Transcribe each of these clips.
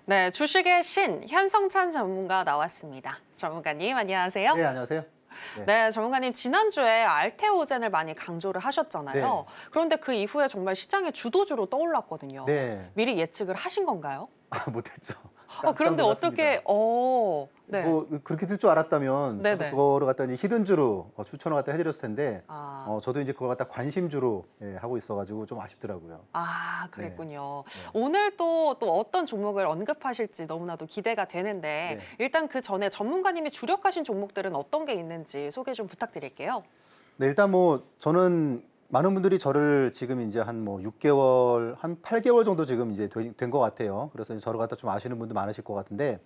네, 주식의 신 현성찬 전문가 나왔습니다. 전문가님 안녕하세요. 네, 안녕하세요. 네. 네, 전문가님 지난주에 알테오젠을 많이 강조를 네. 하셨잖아요. 그런데 그 이후에 정말 시장의 주도주로 떠올랐거든요. 네. 미리 예측을 하신 건가요? 못했죠. 그런데 놀랐습니다. 어떻게 네. 뭐 그렇게 될 줄 알았다면 저도 네네. 그거를 갖다 이제 히든주로 추천을 갖다 해드렸을 텐데 저도 이제 그걸 갖다 관심주로 하고 있어가지고 좀 아쉽더라고요. 그랬군요. 네. 오늘 또 어떤 종목을 언급하실지 너무나도 기대가 되는데 네. 일단 그 전에 전문가님이 주력하신 종목들은 어떤 게 있는지 소개 좀 부탁드릴게요. 네, 일단 뭐 저는 많은 분들이 저를 지금 이제 한 뭐 6개월, 한 8개월 정도 지금 이제 된 것 같아요. 그래서 이제 저를 갖다 좀 아시는 분도 많으실 것 같은데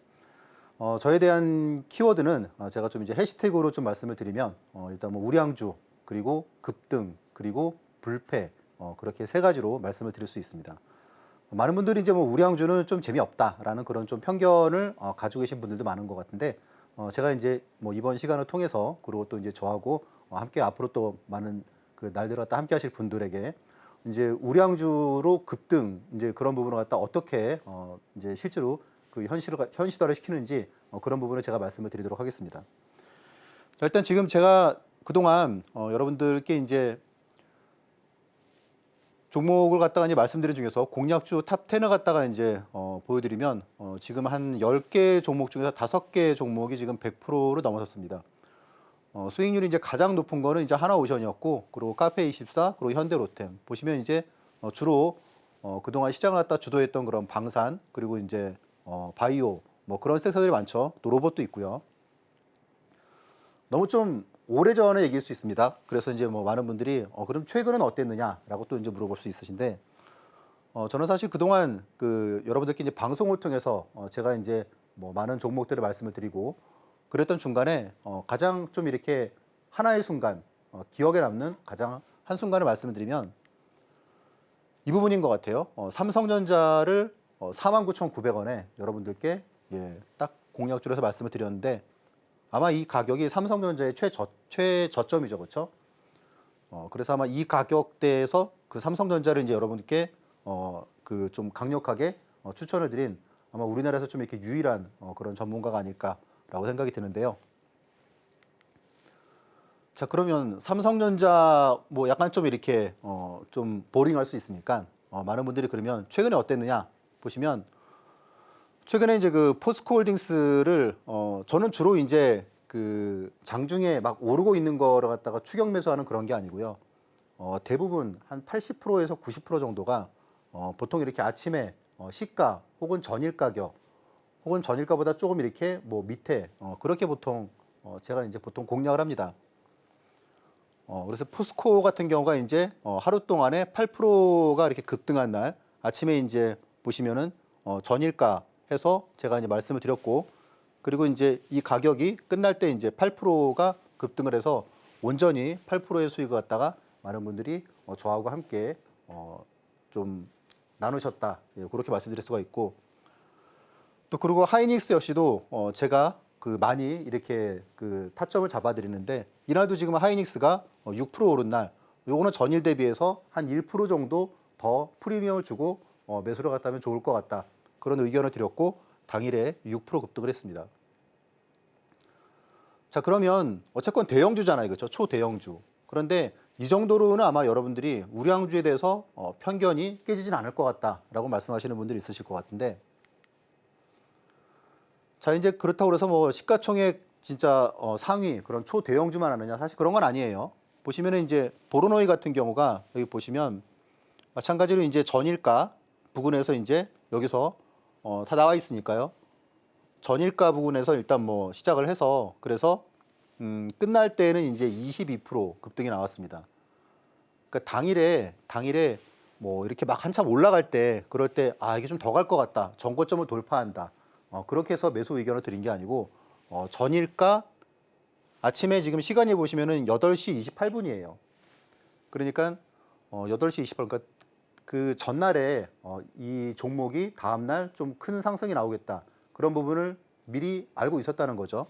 저에 대한 키워드는 제가 좀 이제 해시태그로 좀 말씀을 드리면 일단 뭐 우량주, 그리고 급등, 그리고 불패, 그렇게 세 가지로 말씀을 드릴 수 있습니다. 많은 분들이 이제 뭐 우량주는 좀 재미없다라는 그런 좀 편견을 가지고 계신 분들도 많은 것 같은데 제가 이제 뭐 이번 시간을 통해서, 그리고 또 이제 저하고 함께 앞으로 또 많은 그 날들 갖다 함께 하실 분들에게 이제 우량주로 급등, 이제 그런 부분을 갖다 어떻게 이제 실제로 그 현실화를 시키는지 그런 부분을 제가 말씀을 드리도록 하겠습니다. 자, 일단 지금 제가 그동안 여러분들께 이제 종목을 갖다가 이제 말씀드린 중에서 공략주 탑 10을 갖다가 이제 보여드리면 지금 한 10개 종목 중에서 5개 종목이 지금 100%를 넘어섰습니다. 수익률이 이제 가장 높은 거는 이제 하나오션이었고, 그리고 카페24, 그리고 현대로템 보시면 이제 주로 그동안 시장을 갖다 주도했던 그런 방산, 그리고 이제 바이오, 뭐 그런 섹터들이 많죠. 또 로봇도 있고요. 너무 좀 오래전에 얘기할 수 있습니다. 그래서 이제 뭐 많은 분들이 그럼 최근은 어땠느냐라고 또 이제 물어볼 수 있으신데 저는 사실 그동안 그 여러분들께 이제 방송을 통해서 제가 이제 뭐 많은 종목들을 말씀을 드리고 그랬던 중간에 가장 좀 이렇게 하나의 순간 기억에 남는 가장 한 순간을 말씀을 드리면 이 부분인 것 같아요. 삼성전자를 49,900원에 여러분들께 딱 공략주로 해서 말씀을 드렸는데 아마 이 가격이 삼성전자의 최저점이죠, 그렇죠? 그래서 아마 이 가격대에서 그 삼성전자를 이제 여러분께 그 좀 강력하게 추천을 드린 아마 우리나라에서 좀 이렇게 유일한 그런 전문가가 아닐까라고 생각이 드는데요. 자, 그러면 삼성전자 뭐 약간 좀 이렇게 좀 보링할 수 있으니까 많은 분들이 그러면 최근에 어땠느냐 보시면 최근에 이제 그 포스코홀딩스를 저는 주로 이제 그 장중에 막 오르고 있는 거를 갖다가 추격 매수하는 그런 게 아니고요. 대부분 한 80%에서 90% 정도가 보통 이렇게 아침에 시가 혹은 전일 가격 혹은 전일가보다 조금 이렇게 뭐 밑에 그렇게 보통 제가 이제 보통 공략을 합니다. 그래서 포스코 같은 경우가 이제 하루 동안에 8%가 이렇게 급등한 날 아침에 이제 보시면은 전일가 해서 제가 이제 말씀을 드렸고, 그리고 이제 이 가격이 끝날 때 이제 8%가 급등을 해서 온전히 8%의 수익을 갖다가 많은 분들이 저하고 함께 좀 나누셨다, 그렇게 말씀드릴 수가 있고, 또 그리고 하이닉스 역시도 제가 그 많이 이렇게 그 타점을 잡아드리는데 이날도 지금 하이닉스가 6% 오른 날, 요거는 전일 대비해서 한 1% 정도 더 프리미엄을 주고 매수를 갔다면 좋을 것 같다, 그런 의견을 드렸고 당일에 6% 급등을 했습니다. 자, 그러면 어쨌건 대형주잖아요, 그렇죠? 초대형주. 그런데 이 정도로는 아마 여러분들이 우량주에 대해서 편견이 깨지진 않을 것 같다라고 말씀하시는 분들이 있으실 것 같은데, 자, 이제 그렇다고 그래서 뭐 시가총액 진짜 상위 그런 초대형주만 하느냐, 사실 그런 건 아니에요. 보시면은 이제 보로노이 같은 경우가 여기 보시면 마찬가지로 이제 전일가 부근에서 이제 여기서 다 나와 있으니까요. 전일가 부근에서 일단 뭐 시작을 해서 그래서 끝날 때는 이제 22% 급등이 나왔습니다. 그러니까 당일에 뭐 이렇게 막 한참 올라갈 때 그럴 때 이게 좀 더 갈 것 같다, 정고점을 돌파한다, 그렇게 해서 매수 의견을 드린 게 아니고 전일가 아침에 지금 시간이 보시면은 8시 28분이에요. 그러니까 8시 28분, 그러니까 그 전날에 이 종목이 다음날 좀 큰 상승이 나오겠다, 그런 부분을 미리 알고 있었다는 거죠.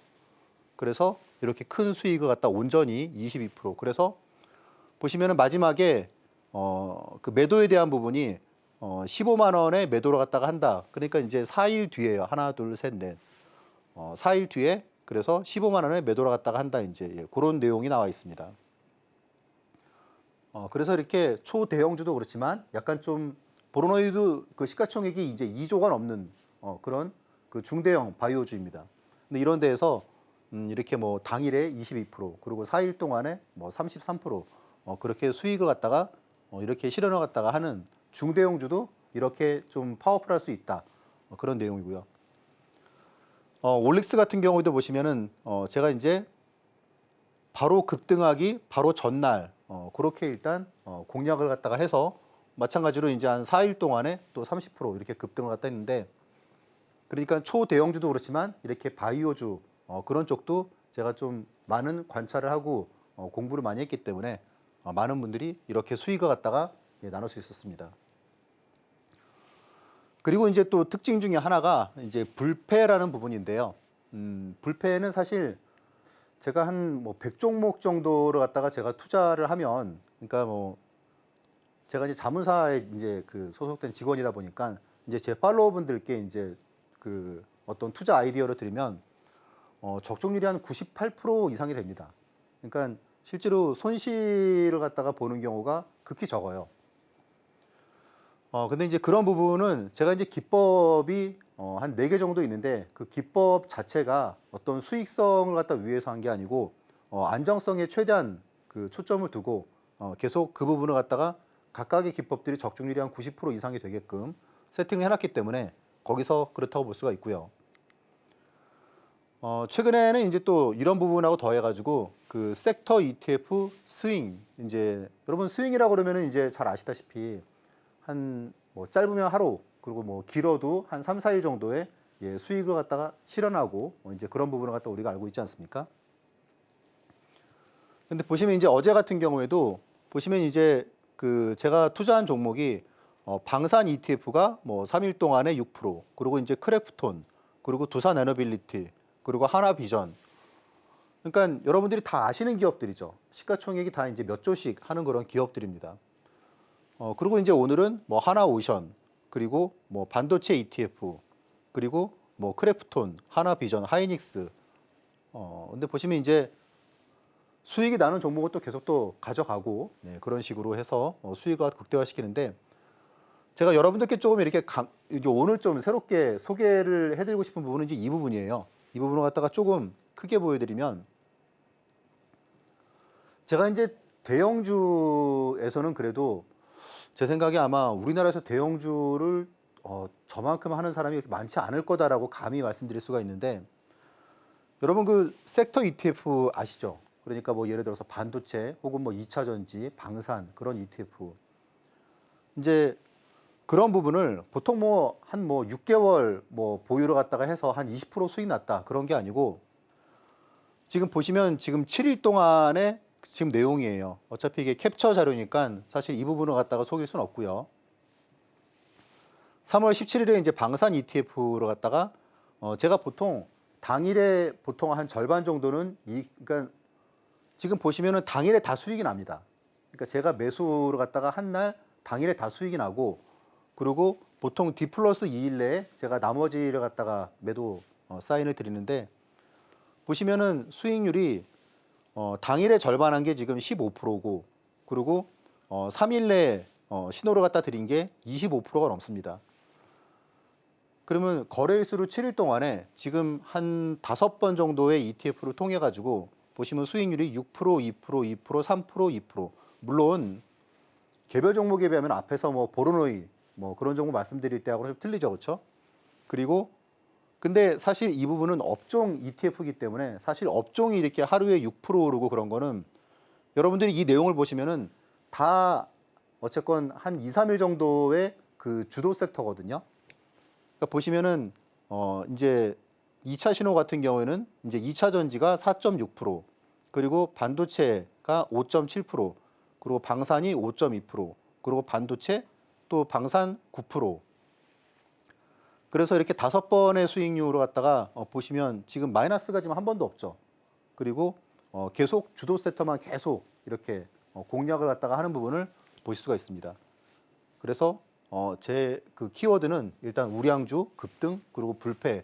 그래서 이렇게 큰 수익을 갖다 온전히 22%. 그래서 보시면은 마지막에 그 매도에 대한 부분이 15만 원에 매도를 갖다가 한다. 그러니까 이제 4일 뒤에요. 하나, 둘, 셋, 넷. 4일 뒤에 그래서 15만 원에 매도를 갖다가 한다. 이제 예, 그런 내용이 나와 있습니다. 그래서 이렇게 초대형주도 그렇지만 약간 좀 보로노이드 그 시가총액이 이제 2조가 넘는 그런 그 중대형 바이오주입니다. 근데 이런 데에서 이렇게 뭐 당일에 22% 그리고 4일 동안에 뭐 33% 그렇게 수익을 갖다가 이렇게 실현을 갖다가 하는 중대형주도 이렇게 좀 파워풀할 수 있다. 그런 내용이고요. 올릭스 같은 경우도 보시면은 제가 이제 바로 급등하기 바로 전날 그렇게 일단 공략을 갖다가 해서 마찬가지로 이제 한 4일 동안에 또 30% 이렇게 급등을 갖다 했는데 그러니까 초대형주도 그렇지만 이렇게 바이오주 그런 쪽도 제가 좀 많은 관찰을 하고 공부를 많이 했기 때문에 많은 분들이 이렇게 수익을 갖다가 예, 나눌 수 있었습니다. 그리고 이제 또 특징 중에 하나가 이제 불패라는 부분인데요. 불패는 사실 제가 한 뭐 100종목 정도를 갖다가 제가 투자를 하면 그러니까 뭐 제가 이제 자문사에 이제 그 소속된 직원이다 보니까 이제 제 팔로워 분들께 이제 그 어떤 투자 아이디어를 드리면 적중률이 한 98% 이상이 됩니다. 그러니까 실제로 손실을 갖다가 보는 경우가 극히 적어요. 근데 이제 그런 부분은 제가 이제 기법이 한 4개 정도 있는데 그 기법 자체가 어떤 수익성을 갖다 위해서 한 게 아니고 안정성에 최대한 그 초점을 두고 계속 그 부분을 갖다가 각각의 기법들이 적중률이 한 90% 이상이 되게끔 세팅을 해놨기 때문에 거기서 그렇다고 볼 수가 있고요. 최근에는 이제 또 이런 부분하고 더해가지고 그 섹터 ETF 스윙 이제 여러분 스윙이라고 그러면은 이제 잘 아시다시피 한 뭐 짧으면 하루 그리고 뭐 길어도 한 3, 4일 정도의 예, 수익을 갖다가 실현하고 이제 그런 부분을 갖다 우리가 알고 있지 않습니까? 근데 보시면 이제 어제 같은 경우에도 보시면 이제 그 제가 투자한 종목이 방산 ETF가 뭐 3일 동안에 6% 그리고 이제 크래프톤 그리고 두산 에너빌리티 그리고 하나비전 그러니까 여러분들이 다 아시는 기업들이죠. 시가총액이 다 이제 몇 조씩 하는 그런 기업들입니다. 그리고 이제 오늘은 뭐 하나오션 그리고 뭐 반도체 ETF 그리고 뭐 크래프톤, 하나비전, 하이닉스 근데 보시면 이제 수익이 나는 종목을 또 계속 또 가져가고 네, 그런 식으로 해서 수익을 극대화시키는데 제가 여러분들께 조금 이렇게 이제 오늘 좀 새롭게 소개를 해드리고 싶은 부분은 이제 이 부분이에요. 이 부분을 갖다가 조금 크게 보여드리면 제가 이제 대형주에서는 그래도 제 생각에 아마 우리나라에서 대형주를 저만큼 하는 사람이 이렇게 많지 않을 거다라고 감히 말씀드릴 수가 있는데 여러분 그 섹터 ETF 아시죠? 그러니까 뭐 예를 들어서 반도체 혹은 뭐 2차 전지, 방산 그런 ETF 이제 그런 부분을 보통 뭐 한 뭐 6개월 뭐 보유를 갖다가 해서 한 20% 수익 났다 그런 게 아니고 지금 보시면 지금 7일 동안에 지금 내용이에요. 어차피 이게 캡처 자료니까 사실 이 부분을 갖다가 속일 수는 없고요. 3월 17일에 이제 방산 ETF로 갖다가 제가 보통 당일에 보통 한 절반 정도는 그러니까 지금 보시면은 당일에 다 수익이 납니다. 그러니까 제가 매수를 갖다가 한 날 당일에 다 수익이 나고 그리고 보통 D 플러스 2일 내에 제가 나머지를 갖다가 매도 사인을 드리는데 보시면은 수익률이 당일에 절반한 게 지금 15%고 그리고 3일 내에 신호를 갖다 드린 게 25%가 넘습니다. 그러면 거래일수로 7일 동안에 지금 한 5번 정도의 ETF를 통해 가지고 보시면 수익률이 6%, 2%, 2%, 3%, 2%. 물론 개별 종목에 비하면 앞에서 뭐 보로노이 뭐 그런 종목 말씀드릴 때하고는 좀 틀리죠, 그렇죠? 그리고 근데 사실 이 부분은 업종 ETF이기 때문에 사실 업종이 이렇게 하루에 6% 오르고 그런 거는 여러분들이 이 내용을 보시면은 다 어쨌건 한 2, 3일 정도의 그 주도 섹터거든요. 그러니까 보시면은 이제 2차 신호 같은 경우에는 이제 2차 전지가 4.6% 그리고 반도체가 5.7% 그리고 방산이 5.2% 그리고 반도체 또 방산 9% 그래서 이렇게 5번의 수익률을 갖다가 보시면 지금 마이너스가 지금 한 번도 없죠. 그리고 계속 주도 섹터만 계속 이렇게 공략을 갖다가 하는 부분을 보실 수가 있습니다. 그래서 제 그 키워드는 일단 우량주, 급등, 그리고 불패,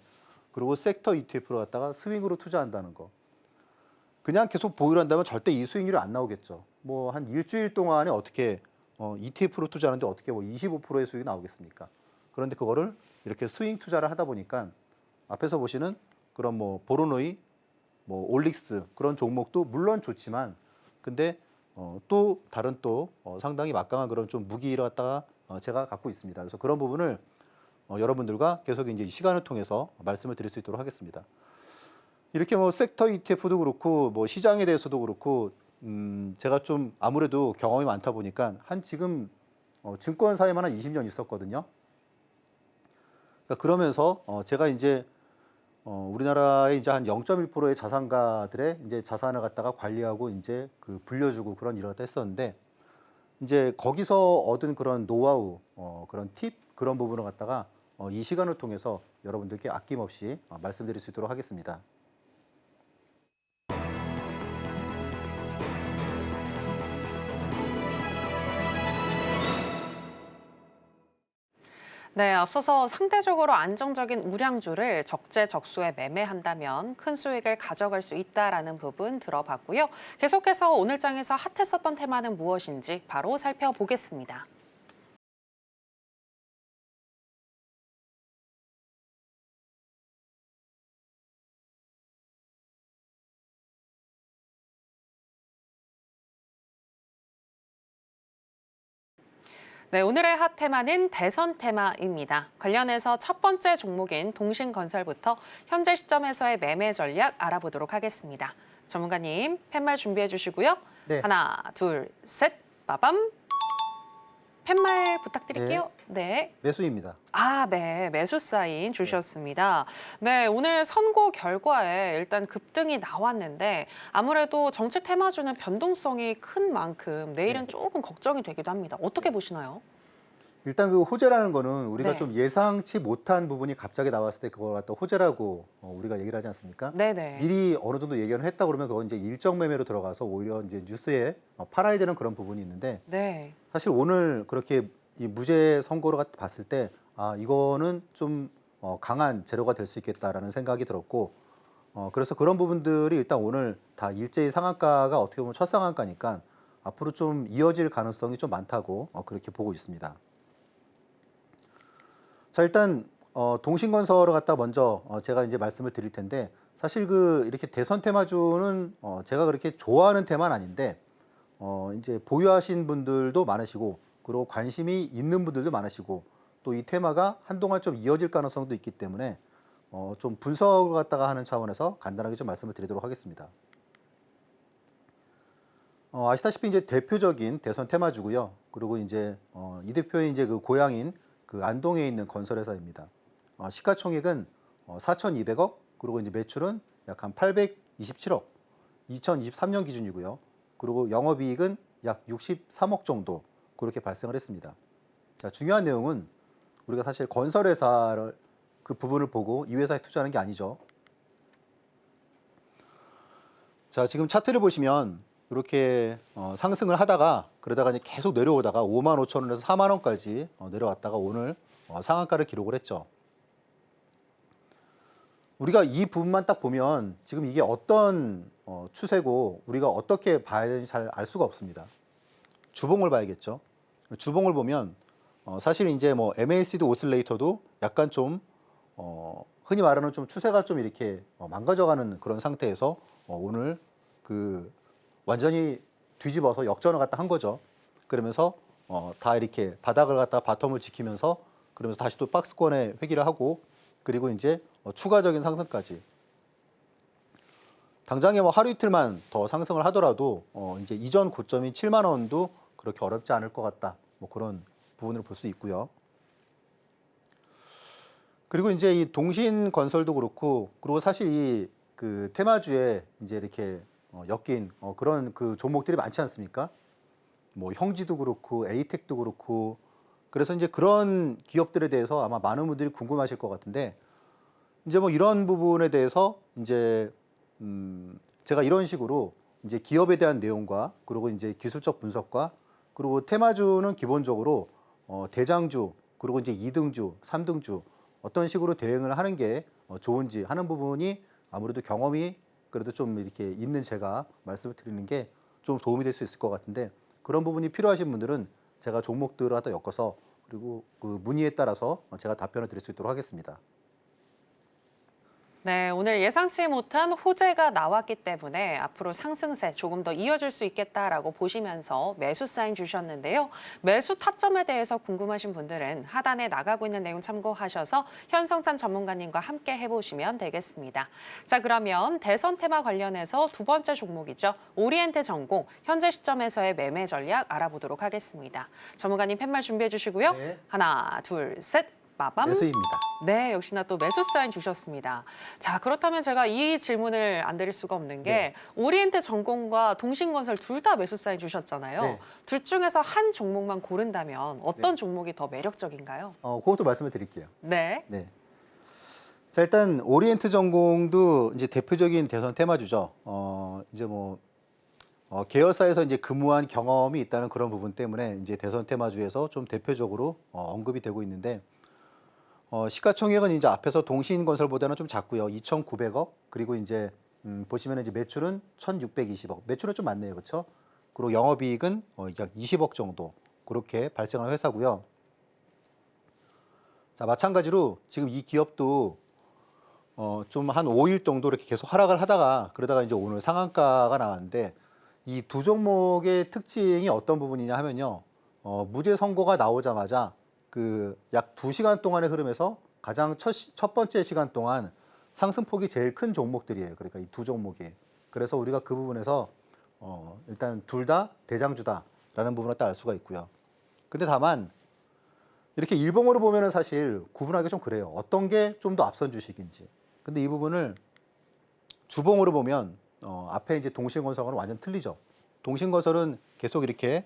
그리고 섹터 ETF로 갖다가 스윙으로 투자한다는 거. 그냥 계속 보유를 한다면 절대 이 수익률이 안 나오겠죠. 뭐 한 일주일 동안에 어떻게 ETF로 투자하는데 어떻게 뭐 25%의 수익이 나오겠습니까? 그런데 그거를 이렇게 스윙 투자를 하다 보니까 앞에서 보시는 그런 뭐 보로노이, 뭐 올릭스 그런 종목도 물론 좋지만 근데 또 다른 또 상당히 막강한 그런 좀 무기를 갖다가 제가 갖고 있습니다. 그래서 그런 부분을 여러분들과 계속 이제 시간을 통해서 말씀을 드릴 수 있도록 하겠습니다. 이렇게 뭐 섹터 ETF도 그렇고 뭐 시장에 대해서도 그렇고 제가 좀 아무래도 경험이 많다 보니까 한 지금 증권사에만 한 20년 있었거든요. 그러니까 그러면서 제가 이제 우리나라의 이제 한 0.1%의 자산가들의 이제 자산을 갖다가 관리하고 이제 그 불려주고 그런 일을 했었는데 이제 거기서 얻은 그런 노하우, 그런 팁 그런 부분을 갖다가 이 시간을 통해서 여러분들께 아낌없이 말씀드릴 수 있도록 하겠습니다. 네, 앞서서 상대적으로 안정적인 우량주를 적재적소에 매매한다면 큰 수익을 가져갈 수 있다라는 부분 들어봤고요. 계속해서 오늘 장에서 핫했었던 테마는 무엇인지 바로 살펴보겠습니다. 네, 오늘의 핫 테마는 대선 테마입니다. 관련해서 첫 번째 종목인 동신건설부터 현재 시점에서의 매매 전략 알아보도록 하겠습니다. 전문가님, 팻말 준비해 주시고요. 네. 하나, 둘, 셋, 빠밤. 팻말 부탁드릴게요. 네. 매수입니다. 네. 매수 사인 주셨습니다. 네, 오늘 선고 결과에 일단 급등이 나왔는데 아무래도 정책 테마주는 변동성이 큰 만큼 내일은 조금 걱정이 되기도 합니다. 어떻게 보시나요? 일단 그 호재라는 거는 우리가 네. 좀 예상치 못한 부분이 갑자기 나왔을 때 그걸 갖다 호재라고 우리가 얘기를 하지 않습니까? 네네. 미리 어느 정도 예견을 했다 그러면 그건 이제 일정 매매로 들어가서 오히려 이제 뉴스에 팔아야 되는 그런 부분이 있는데 네. 사실 오늘 그렇게 이 무죄 선고를 봤을 때 이거는 좀 강한 재료가 될 수 있겠다라는 생각이 들었고 그래서 그런 부분들이 일단 오늘 다 일제히 상한가가 어떻게 보면 첫 상한가니까 앞으로 좀 이어질 가능성이 좀 많다고 그렇게 보고 있습니다. 자, 일단 동신건설을 갖다 먼저 제가 이제 말씀을 드릴 텐데 사실 그 이렇게 대선 테마주는 제가 그렇게 좋아하는 테마는 아닌데 이제 보유하신 분들도 많으시고 그리고 관심이 있는 분들도 많으시고 또 이 테마가 한동안 좀 이어질 가능성도 있기 때문에 좀 분석을 갖다가 하는 차원에서 간단하게 좀 말씀을 드리도록 하겠습니다. 아시다시피 이제 대표적인 대선 테마주고요. 그리고 이제 이 대표의 이제 그 고향인 그 안동에 있는 건설회사입니다. 시가총액은 4,200억, 그리고 이제 매출은 약 한 827억, 2023년 기준이고요. 그리고 영업이익은 약 63억 정도 그렇게 발생을 했습니다. 자, 중요한 내용은 우리가 사실 건설회사를 그 부분을 보고 이 회사에 투자하는 게 아니죠. 자, 지금 차트를 보시면 이렇게 상승을 하다가 그러다가 이제 계속 내려오다가 5만 5천 원에서 4만 원까지 내려왔다가 오늘 상한가를 기록을 했죠. 우리가 이 부분만 딱 보면 지금 이게 어떤 추세고 우리가 어떻게 봐야 되는지 잘 알 수가 없습니다. 주봉을 봐야겠죠. 주봉을 보면 사실 이제 뭐 MACD 오슬레이터도 약간 좀 흔히 말하는 좀 추세가 좀 이렇게 망가져가는 그런 상태에서 오늘 그 완전히 뒤집어서 역전을 갖다 한 거죠. 그러면서 다 이렇게 바닥을 갖다 바텀을 지키면서 그러면서 다시 또 박스권에 회귀를 하고 그리고 이제 추가적인 상승까지 당장에 뭐 하루 이틀만 더 상승을 하더라도 이제 이전 고점인 7만 원도 그렇게 어렵지 않을 것 같다. 뭐 그런 부분을 볼 수 있고요. 그리고 이제 이 동신건설도 그렇고 그리고 사실 이 그 테마주에 이제 이렇게 엮인 그런 그 종목들이 많지 않습니까? 뭐 형지도 그렇고 에이텍도 그렇고 그래서 이제 그런 기업들에 대해서 아마 많은 분들이 궁금하실 것 같은데 이제 뭐 이런 부분에 대해서 이제 제가 이런 식으로 이제 기업에 대한 내용과 그리고 이제 기술적 분석과 그리고 테마주는 기본적으로 대장주 그리고 이제 2등주, 3등주 어떤 식으로 대응을 하는 게 좋은지 하는 부분이 아무래도 경험이 그래도 좀 이렇게 있는 제가 말씀을 드리는 게 좀 도움이 될 수 있을 것 같은데 그런 부분이 필요하신 분들은 제가 종목들을 하다 엮어서 그리고 그 문의에 따라서 제가 답변을 드릴 수 있도록 하겠습니다. 네, 오늘 예상치 못한 호재가 나왔기 때문에 앞으로 상승세 조금 더 이어질 수 있겠다라고 보시면서 매수 사인 주셨는데요. 매수 타점에 대해서 궁금하신 분들은 하단에 나가고 있는 내용 참고하셔서 현성찬 전문가님과 함께 해보시면 되겠습니다. 자, 그러면 대선 테마 관련해서 두 번째 종목이죠. 오리엔트 전공, 현재 시점에서의 매매 전략 알아보도록 하겠습니다. 전문가님 팻말 준비해 주시고요. 네. 하나, 둘, 셋. 빠밤. 매수입니다. 네, 역시나 또 매수 사인 주셨습니다. 자, 그렇다면 제가 이 질문을 안 드릴 수가 없는 게 네. 오리엔트 전공과 동신건설 둘 다 매수 사인 주셨잖아요. 네. 둘 중에서 한 종목만 고른다면 어떤 네. 종목이 더 매력적인가요? 그것도 말씀을 드릴게요. 네. 네. 자, 일단 오리엔트 전공도 이제 대표적인 대선 테마주죠. 이제 뭐 계열사에서 이제 근무한 경험이 있다는 그런 부분 때문에 이제 대선 테마주에서 좀 대표적으로 언급이 되고 있는데 시가총액은 이제 앞에서 동신건설보다는 좀 작고요. 2,900억. 그리고 이제 보시면 이제 매출은 1,620억. 매출은 좀 많네요, 그렇죠? 그리고 영업이익은 약 20억 정도 그렇게 발생한 회사고요. 자, 마찬가지로 지금 이 기업도 좀 한 5일 정도 이렇게 계속 하락을 하다가 그러다가 이제 오늘 상한가가 나왔는데 이 두 종목의 특징이 어떤 부분이냐 하면요. 무죄 선고가 나오자마자 그 약 2시간 동안의 흐름에서 가장 첫 번째 시간 동안 상승폭이 제일 큰 종목들이에요. 그러니까 이 두 종목이. 그래서 우리가 그 부분에서 일단 둘 다 대장주다라는 부분을 딱 알 수가 있고요. 근데 다만 이렇게 일봉으로 보면은 사실 구분하기 좀 그래요. 어떤 게 좀 더 앞선 주식인지. 근데 이 부분을 주봉으로 보면 앞에 이제 동신건설은 완전 틀리죠. 동신건설은 계속 이렇게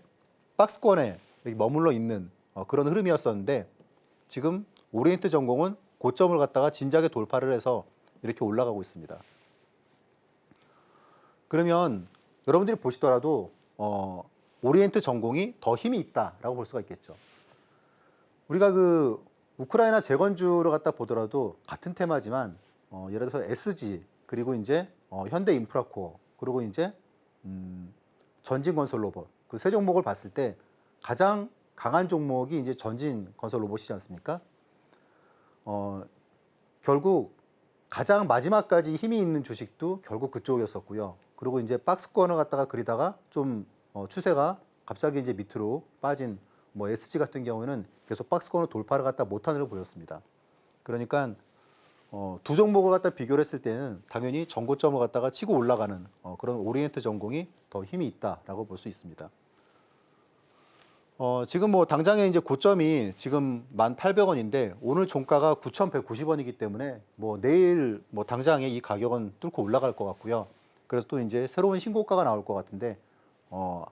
박스권에 이렇게 머물러 있는 그런 흐름이었었는데 지금 오리엔트 전공은 고점을 갖다가 진작에 돌파를 해서 이렇게 올라가고 있습니다. 그러면 여러분들이 보시더라도 오리엔트 전공이 더 힘이 있다라고 볼 수가 있겠죠. 우리가 그 우크라이나 재건주를 갖다 보더라도 같은 테마지만 예를 들어서 SG 그리고 이제 현대인프라코어 그리고 이제 전진건설로봇 그 세 종목을 봤을 때 가장 강한 종목이 이제 전진건설로봇이지 않습니까? 결국 가장 마지막까지 힘이 있는 주식도 결국 그쪽이었었고요. 그리고 이제 박스권을 갖다가 그리다가 좀 추세가 갑자기 이제 밑으로 빠진 뭐 SG 같은 경우에는 계속 박스권을 돌파를 갖다 못하는 걸 보였습니다. 그러니까 두 종목을 갖다 비교를 했을 때는 당연히 전고점을 갖다가 치고 올라가는 그런 오리엔트 전공이 더 힘이 있다라고 볼 수 있습니다. 지금 뭐 당장에 이제 고점이 지금 1,800원인데 오늘 종가가 9,190원이기 때문에 뭐 내일 뭐 당장에 이 가격은 뚫고 올라갈 것 같고요. 그래서 또 이제 새로운 신고가가 나올 것 같은데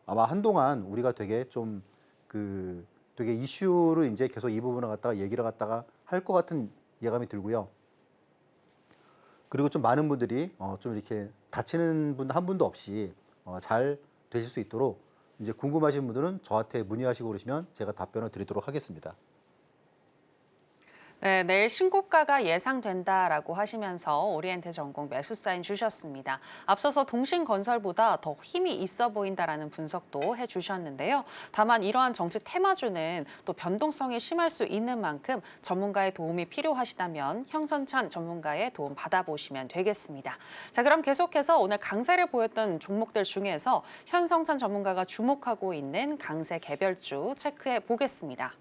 아마 한동안 우리가 되게 좀 되게 이슈를 이제 계속 이 부분을 갖다가 얘기를 갖다가 할 것 같은 예감이 들고요. 그리고 좀 많은 분들이 좀 이렇게 다치는 분 한 분도 없이 잘 되실 수 있도록 이제 궁금하신 분들은 저한테 문의하시고 그러시면 제가 답변을 드리도록 하겠습니다. 네, 내일 신고가가 예상된다라고 하시면서 오리엔트 전공 매수 사인 주셨습니다. 앞서서 동신건설보다 더 힘이 있어 보인다라는 분석도 해주셨는데요. 다만 이러한 정치 테마주는 또 변동성이 심할 수 있는 만큼 전문가의 도움이 필요하시다면 형선찬 전문가의 도움 받아보시면 되겠습니다. 자, 그럼 계속해서 오늘 강세를 보였던 종목들 중에서 현성찬 전문가가 주목하고 있는 강세 개별주 체크해 보겠습니다.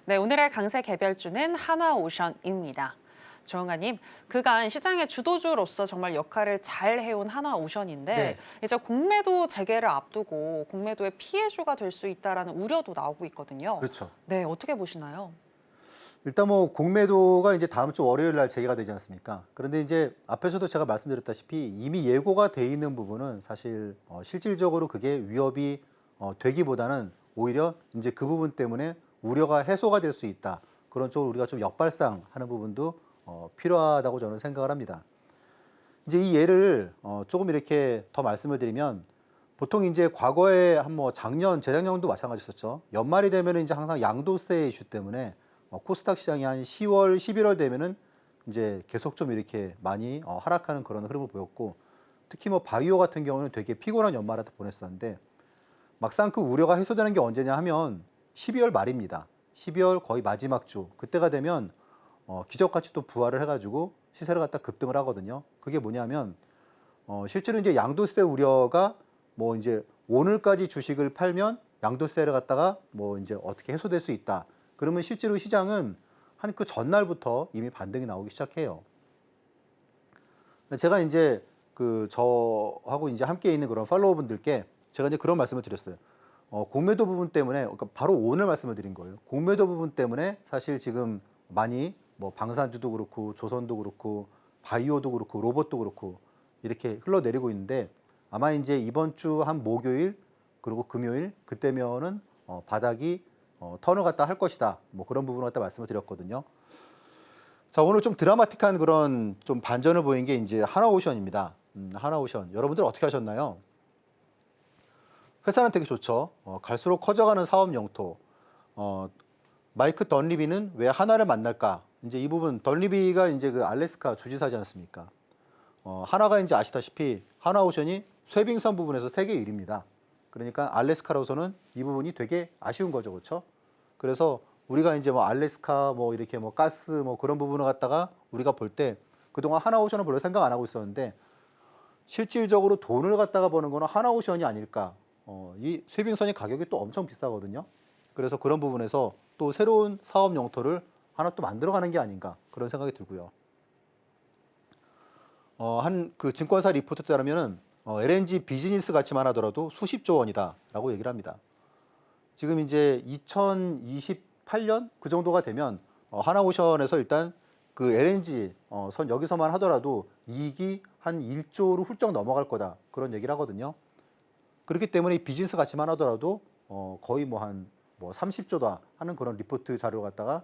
네, 오늘의 강세 개별주는 한화오션입니다. 조영아님, 그간 시장의 주도주로서 정말 역할을 잘 해온 한화오션인데 네. 이제 공매도 재개를 앞두고 공매도의 피해주가 될 수 있다라는 우려도 나오고 있거든요. 그렇죠. 네, 어떻게 보시나요? 일단 뭐 공매도가 이제 다음 주 월요일 날 재개가 되지 않습니까? 그런데 이제 앞에서도 제가 말씀드렸다시피 이미 예고가 돼 있는 부분은 사실 실질적으로 그게 위협이 되기보다는 오히려 이제 그 부분 때문에 우려가 해소가 될 수 있다. 그런 쪽으로 우리가 좀 역발상하는 부분도 필요하다고 저는 생각을 합니다. 이제 이 예를 조금 이렇게 더 말씀을 드리면 보통 이제 과거에 한 뭐 작년, 재작년도 마찬가지였었죠. 연말이 되면 이제 항상 양도세 이슈 때문에 코스닥 시장이 한 10월, 11월 되면은 이제 계속 좀 이렇게 많이 하락하는 그런 흐름을 보였고, 특히 뭐 바이오 같은 경우는 되게 피곤한 연말을 보냈었는데 막상 그 우려가 해소되는 게 언제냐 하면 12월 말입니다. 12월 거의 마지막 주 그때가 되면 기적같이 또 부활을 해가지고 시세를 갖다 급등을 하거든요. 그게 뭐냐면 실제로 이제 양도세 우려가 뭐 이제 오늘까지 주식을 팔면 양도세를 갖다가 뭐 이제 어떻게 해소될 수 있다. 그러면 실제로 시장은 한 그 전날부터 이미 반등이 나오기 시작해요. 제가 이제 그 저하고 이제 함께 있는 그런 팔로워 분들께 제가 이제 그런 말씀을 드렸어요. 공매도 부분 때문에, 그러니까 바로 오늘 말씀을 드린 거예요. 공매도 부분 때문에 사실 지금 많이 뭐 방산주도 그렇고 조선도 그렇고 바이오도 그렇고 로봇도 그렇고 이렇게 흘러내리고 있는데 아마 이제 이번 주 한 목요일 그리고 금요일 그때면은 바닥이 턴을 갖다 할 것이다. 뭐 그런 부분을 갖다 말씀을 드렸거든요. 자, 오늘 좀 드라마틱한 그런 좀 반전을 보인 게 이제 하나오션입니다. 하나오션. 여러분들 어떻게 하셨나요? 회사는 되게 좋죠. 갈수록 커져가는 사업 영토. 마이크 던리비는 왜 하나를 만날까? 이제 이 부분, 던리비가 이제 그 알래스카 주지사지 않습니까? 하나가 이제 아시다시피 하나오션이 쇠빙선 부분에서 세계 1위입니다. 그러니까 알래스카로서는 이 부분이 되게 아쉬운 거죠, 그렇죠? 그래서 우리가 이제 뭐 알래스카 뭐 이렇게 뭐 가스 뭐 그런 부분을 갖다가 우리가 볼 때 그동안 하나오션은 별로 생각 안 하고 있었는데 실질적으로 돈을 갖다가 버는 거는 하나오션이 아닐까. 이 쇠빙선이 가격이 또 엄청 비싸거든요. 그래서 그런 부분에서 또 새로운 사업 영토를 하나 또 만들어가는 게 아닌가 그런 생각이 들고요. 한 그 증권사 리포트 따르면은 LNG 비즈니스 가치만 하더라도 수십조 원이다라고 얘기를 합니다. 지금 이제 2028년 그 정도가 되면 하나오션에서 일단 그 LNG 선 여기서만 하더라도 이익이 한 1조로 훌쩍 넘어갈 거다 그런 얘기를 하거든요. 그렇기 때문에 이 비즈니스 가치만 하더라도 거의 뭐 한 뭐 30조다 하는 그런 리포트 자료를 갖다가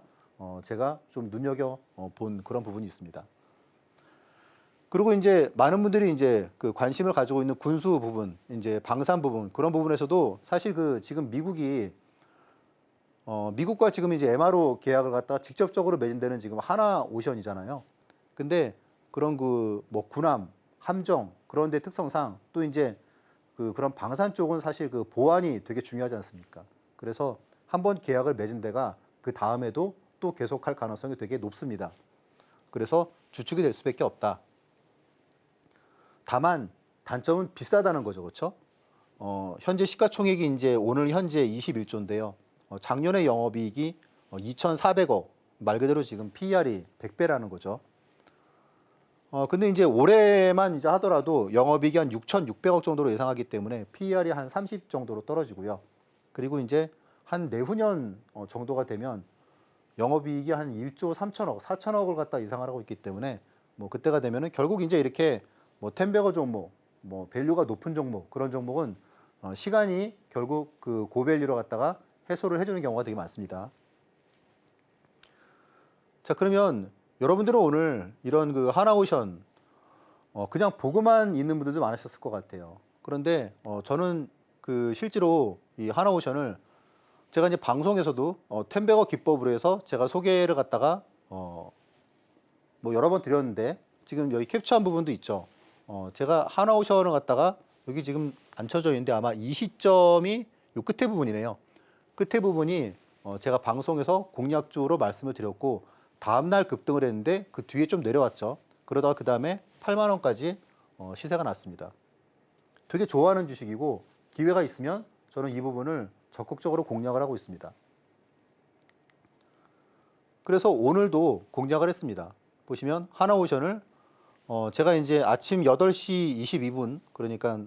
제가 좀 눈여겨 본 그런 부분이 있습니다. 그리고 이제 많은 분들이 이제 그 관심을 가지고 있는 군수 부분, 이제 방산 부분 그런 부분에서도 사실 그 지금 미국이 미국과 지금 이제 MRO 계약을 갖다가 직접적으로 맺은 데는 지금 하나오션이잖아요. 근데 그런 그 뭐 군함, 함정 그런 데 특성상 또 이제 그런 방산 쪽은 사실 그 보안이 되게 중요하지 않습니까? 그래서 한번 계약을 맺은 데가 그 다음에도 또 계속할 가능성이 되게 높습니다. 그래서 주축이 될 수밖에 없다. 다만 단점은 비싸다는 거죠, 그렇죠? 현재 시가총액이 이제 오늘 현재 21조인데요. 작년에 영업이익이 2,400억, 말 그대로 지금 PER이 100배라는 거죠. 근데 이제 올해만 이제 하더라도 영업이익이 한 6,600억 정도로 예상하기 때문에 PER이 한 30 정도로 떨어지고요. 그리고 이제 한 내후년 정도가 되면 영업이익이 한 1조 3천억, 4천억을 갖다 예상을 하고 있기 때문에 뭐 그때가 되면은 결국 이제 이렇게 뭐 텐베거 종목, 뭐 밸류가 높은 종목 그런 종목은 시간이 결국 그 고밸류로 갖다가 해소를 해주는 경우가 되게 많습니다. 자, 그러면 여러분들은 오늘 이런 그 하나오션 그냥 보고만 있는 분들도 많으셨을 것 같아요. 그런데 저는 그 실제로 이 하나오션을 제가 이제 방송에서도 텐베거 기법으로 해서 제가 소개를 갖다가 뭐 여러 번 드렸는데 지금 여기 캡처한 부분도 있죠. 제가 하나오션을 갖다가 여기 지금 안 쳐져 있는데 아마 이 시점이 요 끝에 부분이네요. 끝에 부분이 제가 방송에서 공략주로 말씀을 드렸고 다음날 급등을 했는데 그 뒤에 좀 내려왔죠. 그러다가 그 다음에 8만 원까지 시세가 났습니다. 되게 좋아하는 주식이고 기회가 있으면 저는 이 부분을 적극적으로 공략을 하고 있습니다. 그래서 오늘도 공략을 했습니다. 보시면 하나오션을 제가 이제 아침 8시 22분 그러니까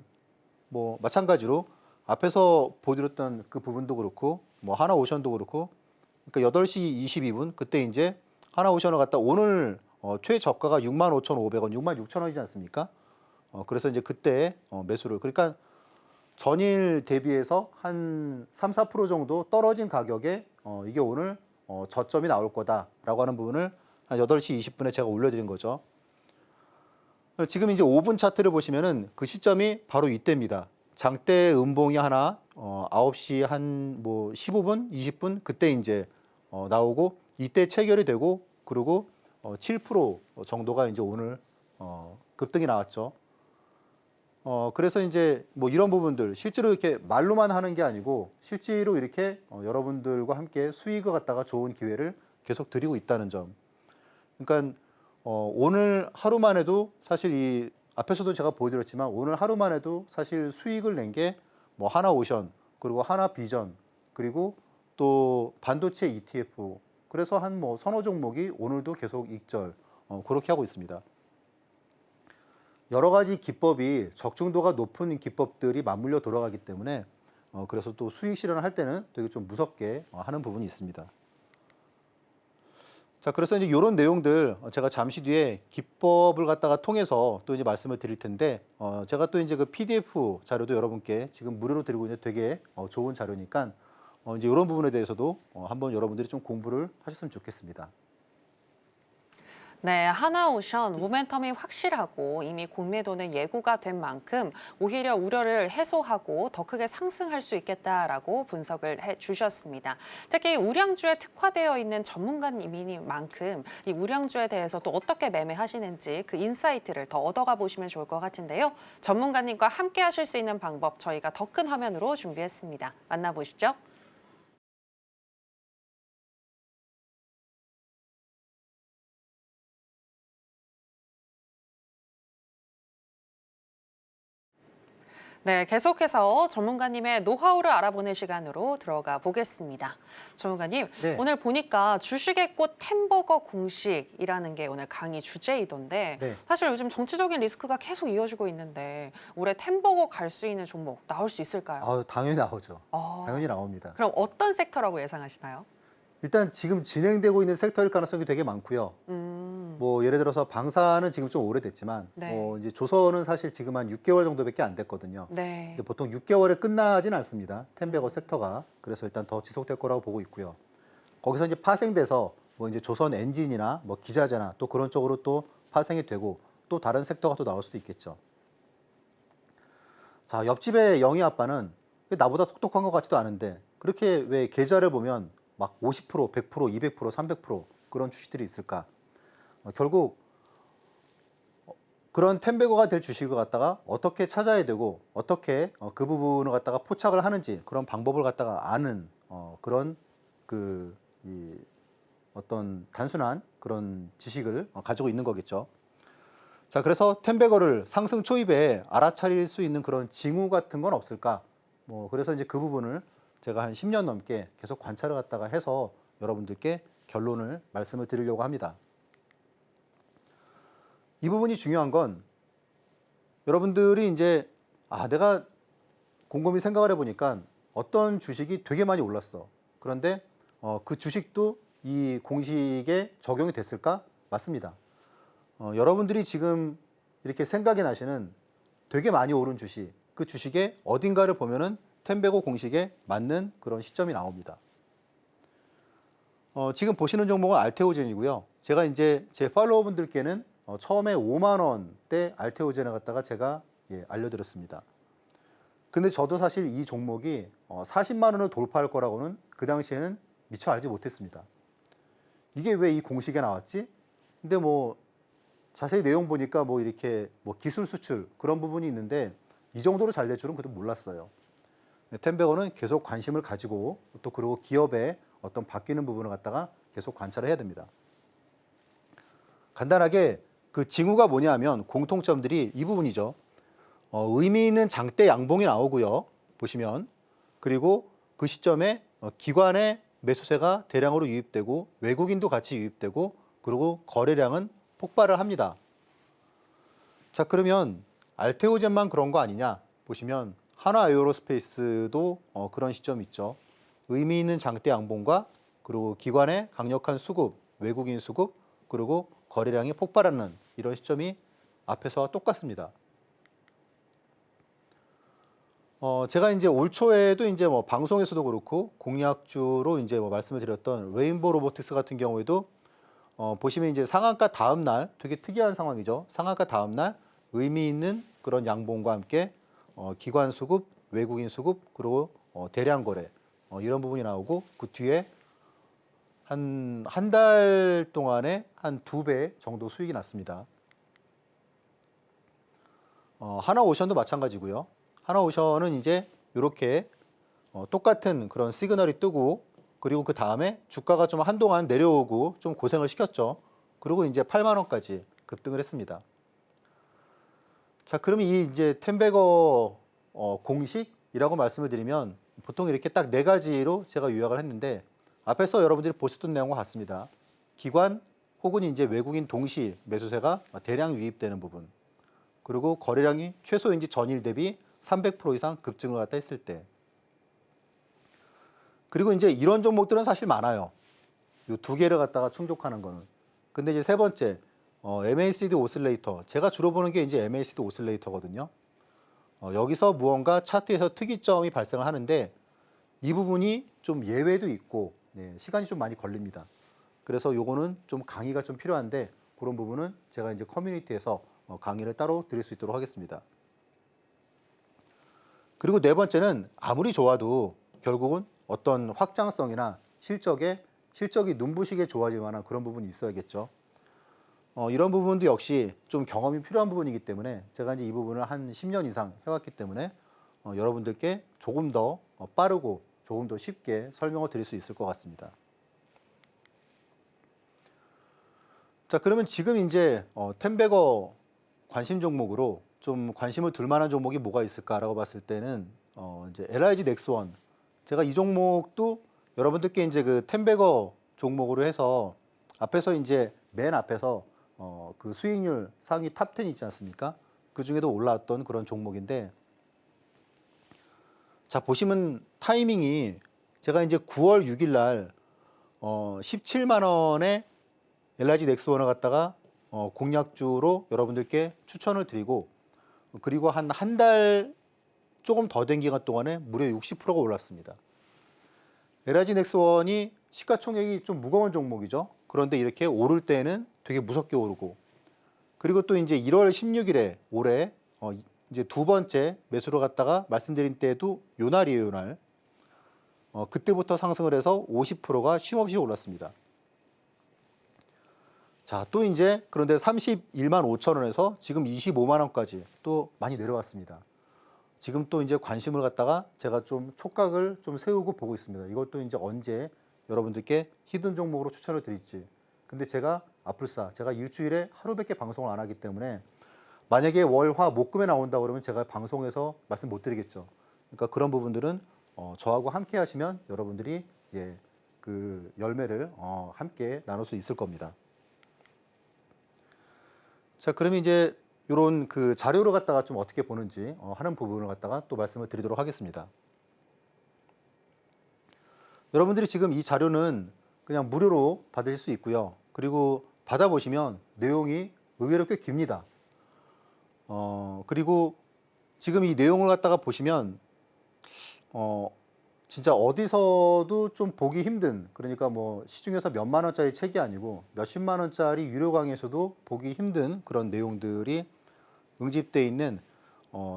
뭐 마찬가지로 앞에서 보여드렸던 그 부분도 그렇고 뭐 하나오션도 그렇고 그러니까 8시 22분 그때 이제 하나오션을 갖다 오늘 최저가가 65,500원, 66,000원이지 않습니까? 그래서 이제 그때 매수를 그러니까 전일 대비해서 한 3, 4% 정도 떨어진 가격에 이게 오늘 저점이 나올 거다라고 하는 부분을 한 8시 20분에 제가 올려드린 거죠. 지금 이제 5분 차트를 보시면은 그 시점이 바로 이때입니다. 장대 음봉이 하나 9시 한 뭐 15분, 20분 그때 이제 나오고 이때 체결이 되고 그리고 7% 정도가 이제 오늘 급등이 나왔죠. 그래서 이제 뭐 이런 부분들 실제로 이렇게 말로만 하는 게 아니고 실제로 이렇게 여러분들과 함께 수익을 갖다가 좋은 기회를 계속 드리고 있다는 점. 그러니까 오늘 하루만 해도 사실 이 앞에서도 제가 보여드렸지만 오늘 하루만 해도 사실 수익을 낸 게 뭐 하나오션 그리고 하나비전 그리고 또 반도체 ETF 그래서 한 뭐 서너 종목이 오늘도 계속 익절 그렇게 하고 있습니다. 여러 가지 기법이 적중도가 높은 기법들이 맞물려 돌아가기 때문에 그래서 또 수익 실현을 할 때는 되게 좀 무섭게 하는 부분이 있습니다. 자, 그래서 이제 이런 내용들 제가 잠시 뒤에 기법을 갖다가 통해서 또 이제 말씀을 드릴 텐데 제가 또 이제 그 PDF 자료도 여러분께 지금 무료로 드리고 있는 되게 좋은 자료니까 이제 이런 부분에 대해서도 한번 여러분들이 좀 공부를 하셨으면 좋겠습니다. 네, 하나오션 모멘텀이 확실하고 이미 공매도는 예고가 된 만큼 오히려 우려를 해소하고 더 크게 상승할 수 있겠다라고 분석을 해주셨습니다. 특히 우량주에 특화되어 있는 전문가님인 만큼 이 우량주에 대해서 또 어떻게 매매하시는지 그 인사이트를 더 얻어가 보시면 좋을 것 같은데요. 전문가님과 함께 하실 수 있는 방법 저희가 더 큰 화면으로 준비했습니다. 만나보시죠. 네, 계속해서 전문가님의 노하우를 알아보는 시간으로 들어가 보겠습니다. 전문가님, 네. 오늘 보니까 주식의 꽃 템버거 공식이라는 게 오늘 강의 주제이던데 네. 사실 요즘 정치적인 리스크가 계속 이어지고 있는데 올해 템버거 갈 수 있는 종목 나올 수 있을까요? 당연히 나오죠. 아, 당연히 나옵니다. 그럼 어떤 섹터라고 예상하시나요? 일단 지금 진행되고 있는 섹터일 가능성이 되게 많고요. 뭐 예를 들어서 방사는 지금 좀 오래됐지만 네. 이제 조선은 사실 지금 한 6개월 정도밖에 안 됐거든요. 네. 근데 보통 6개월에 끝나진 않습니다. 템베거 섹터가. 그래서 일단 더 지속될 거라고 보고 있고요. 거기서 이제 파생돼서 뭐 이제 조선 엔진이나 뭐 기자재나 또 그런 쪽으로 또 파생이 되고 또 다른 섹터가 또 나올 수도 있겠죠. 자, 옆집의 영희 아빠는 나보다 똑똑한 것 같지도 않은데 그렇게 왜 계좌를 보면 막 50%, 100%, 200%, 300% 그런 주식들이 있을까? 결국 그런 템베거가 될 주식을 갖다가 어떻게 찾아야 되고 어떻게 그 부분을 갖다가 포착을 하는지 그런 방법을 갖다가 아는 그런 이 어떤 단순한 그런 지식을 가지고 있는 거겠죠. 자, 그래서 템베거를 상승 초입에 알아차릴 수 있는 그런 징후 같은 건 없을까? 뭐 그래서 이제 그 부분을 제가 한 10년 넘게 계속 관찰을 갖다가 해서 여러분들께 결론을 말씀을 드리려고 합니다. 이 부분이 중요한 건 여러분들이 이제 내가 곰곰이 생각을 해보니까 어떤 주식이 되게 많이 올랐어. 그런데 그 주식도 이 공식에 적용이 됐을까? 맞습니다. 여러분들이 지금 이렇게 생각이 나시는 되게 많이 오른 주식, 그 주식의 어딘가를 보면은 템베거 공식에 맞는 그런 시점이 나옵니다. 지금 보시는 종목은 알테오젠이고요. 제가 이제 제 팔로워 분들께는 처음에 5만 원대 알테오젠을 갖다가 제가 알려드렸습니다. 근데 저도 사실 이 종목이 40만 원을 돌파할 거라고는 그 당시에는 미처 알지 못했습니다. 이게 왜 이 공식에 나왔지? 근데 뭐 자세히 내용 보니까 뭐 이렇게 뭐 기술 수출 그런 부분이 있는데 이 정도로 잘 될 줄은 그래도 몰랐어요. 템베거는 계속 관심을 가지고 또 그리고 기업의 어떤 바뀌는 부분을 갖다가 계속 관찰을 해야 됩니다. 간단하게 그 징후가 뭐냐면 공통점들이 이 부분이죠. 의미 있는 장대 양봉이 나오고요. 보시면 그리고 그 시점에 기관의 매수세가 대량으로 유입되고 외국인도 같이 유입되고 그리고 거래량은 폭발을 합니다. 자, 그러면 알테오젠만 그런 거 아니냐 보시면 하나에어로스페이스도 그런 시점이 있죠. 의미 있는 장대 양봉과 그리고 기관의 강력한 수급, 외국인 수급 그리고 거래량이 폭발하는 이런 시점이 앞에서와 똑같습니다. 제가 이제 올 초에도 이제 뭐 방송에서도 그렇고 공약주로 이제 뭐 말씀을 드렸던 레인보우 로보틱스 같은 경우에도 보시면 이제 상한가 다음 날 되게 특이한 상황이죠. 상한가 다음 날 의미 있는 그런 양봉과 함께 기관 수급, 외국인 수급, 그리고 대량 거래 이런 부분이 나오고 그 뒤에 한 달 동안에 한 2배 정도 수익이 났습니다. 하나오션도 마찬가지고요. 하나오션은 이제 이렇게 똑같은 그런 시그널이 뜨고 그리고 그 다음에 주가가 좀 한동안 내려오고 좀 고생을 시켰죠. 그리고 이제 8만 원까지 급등을 했습니다. 자, 그러면 이 이제 텐베거 공식이라고 말씀을 드리면 보통 이렇게 딱 네 가지로 제가 요약을 했는데 앞에서 여러분들이 보셨던 내용과 같습니다. 기관 혹은 이제 외국인 동시 매수세가 대량 유입되는 부분. 그리고 거래량이 최소인지 전일 대비 300% 이상 급증을 갖다 했을 때. 그리고 이제 이런 종목들은 사실 많아요. 이 두 개를 갖다가 충족하는 거는. 근데 이제 세 번째, MACD 오슬레이터. 제가 주로 보는 게 이제 MACD 오슬레이터거든요. 여기서 무언가 차트에서 특이점이 발생을 하는데 이 부분이 좀 예외도 있고 네, 시간이 좀 많이 걸립니다. 그래서 요거는 좀 강의가 좀 필요한데 그런 부분은 제가 이제 커뮤니티에서 강의를 따로 드릴 수 있도록 하겠습니다. 그리고 네 번째는 아무리 좋아도 결국은 어떤 확장성이나 실적이 눈부시게 좋아질 만한 그런 부분이 있어야겠죠. 이런 부분도 역시 좀 경험이 필요한 부분이기 때문에 제가 이제 이 부분을 한 10년 이상 해왔기 때문에 여러분들께 조금 더 빠르고 조금 더 쉽게 설명을 드릴 수 있을 것 같습니다. 자, 그러면 지금 이제 텐베거 관심 종목으로 좀 관심을 둘 만한 종목이 뭐가 있을까라고 봤을 때는 이제 LIG 넥스원. 제가 이 종목도 여러분들께 이제 그 텐베거 종목으로 해서 앞에서 이제 맨 앞에서 그 수익률 상위 탑10 있지 않습니까? 그 중에도 올라왔던 그런 종목인데 자, 보시면 타이밍이 제가 이제 9월 6일 날 17만 원에 LIG 넥스원을 갖다가 공략주로 여러분들께 추천을 드리고 그리고 한 달 조금 더 된 기간 동안에 무려 60%가 올랐습니다. LIG 넥스원이 시가총액이 좀 무거운 종목이죠. 그런데 이렇게 오를 때는 되게 무섭게 오르고 그리고 또 이제 1월 16일에 올해 이제 두 번째 매수를 갖다가 말씀드린 때도 요 날이에요, 요 날. 그때부터 상승을 해서 50%가 쉼없이 올랐습니다. 자, 또 이제 그런데 31만 5천 원에서 지금 25만 원까지 또 많이 내려왔습니다. 지금 또 이제 관심을 갖다가 제가 좀 촉각을 좀 세우고 보고 있습니다. 이것도 이제 언제 여러분들께 히든 종목으로 추천을 드릴지. 근데 제가 제가 일주일에 하루밖에 방송을 안 하기 때문에 만약에 월, 화, 목금에 나온다 그러면 제가 방송에서 말씀 못 드리겠죠. 그러니까 그런 부분들은 저하고 함께 하시면 여러분들이 예, 그 열매를 함께 나눌 수 있을 겁니다. 자, 그러면 이제 이런 그 자료를 갖다가 좀 어떻게 보는지 하는 부분을 갖다가 또 말씀을 드리도록 하겠습니다. 여러분들이 지금 이 자료는 그냥 무료로 받으실 수 있고요. 그리고 받아보시면 내용이 의외로 꽤 깁니다. 그리고 지금 이 내용을 갖다가 보시면 진짜 어디서도 좀 보기 힘든, 그러니까 뭐 시중에서 몇만 원짜리 책이 아니고 몇십만 원짜리 유료 강의에서도 보기 힘든 그런 내용들이 응집되어 있는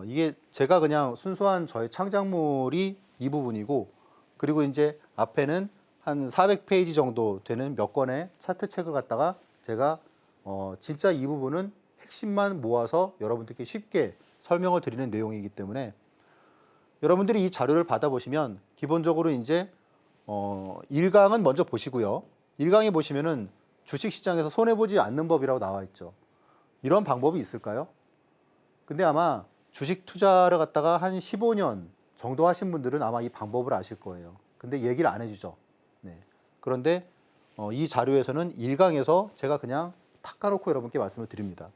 이게 제가 그냥 순수한 저의 창작물이 이 부분이고 그리고 이제 앞에는 한 400페이지 정도 되는 몇 권의 차트 책을 갖다가 제가 진짜 이 부분은 핵심만 모아서 여러분들께 쉽게 설명을 드리는 내용이기 때문에 여러분들이 이 자료를 받아보시면 기본적으로 이제 1강은 먼저 보시고요. 1강에 보시면은 주식시장에서 손해보지 않는 법이라고 나와 있죠. 이런 방법이 있을까요? 근데 아마 주식 투자를 갖다가 한 15년 정도 하신 분들은 아마 이 방법을 아실 거예요. 근데 얘기를 안 해주죠. 네. 그런데 이 자료에서는 1강에서 제가 그냥 탁 까놓고 여러분께 말씀을 드립니다.